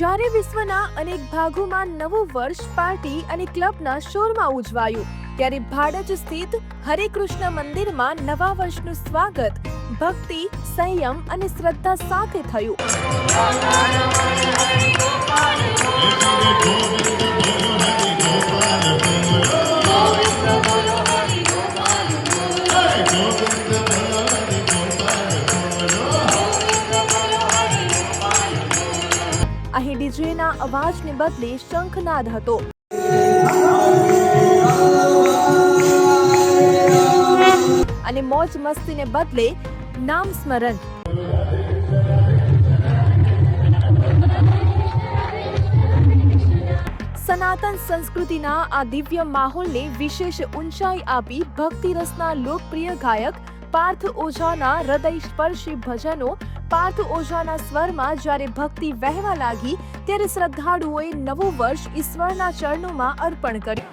જ્યારે વિશ્વના અનેક ભાગોમાં નવું વર્ષ પાર્ટી અને ક્લબના શોરમાં ઉજવાયું, ત્યારે ભાડજ સ્થિત હરે કૃષ્ણ મંદિરમાં નવા વર્ષનું સ્વાગત ભક્તિ, સંયમ અને શ્રદ્ધા સાથે થયું. અહીં ડીજેના અવાજને બદલે શંખનાદ હતો અને મોજ મસ્તીને બદલે નામ સ્મરણ. સનાતન સંસ્કૃતિના આ દિવ્ય માહોલને વિશેષ ઊંચાઈ આપી ભક્તિ રસના લોકપ્રિય ગાયક પાર્થ ઓઝાના હૃદયસ્પર્શી ભજનો, પાર્થ ઓઝાના સ્વરમાં જ્યારે ભક્તિ વહેવા લાગી, ત્યારે શ્રદ્ધાળુઓએ નવું વર્ષ ઈશ્વરના ચરણોમાં અર્પણ કર્યું.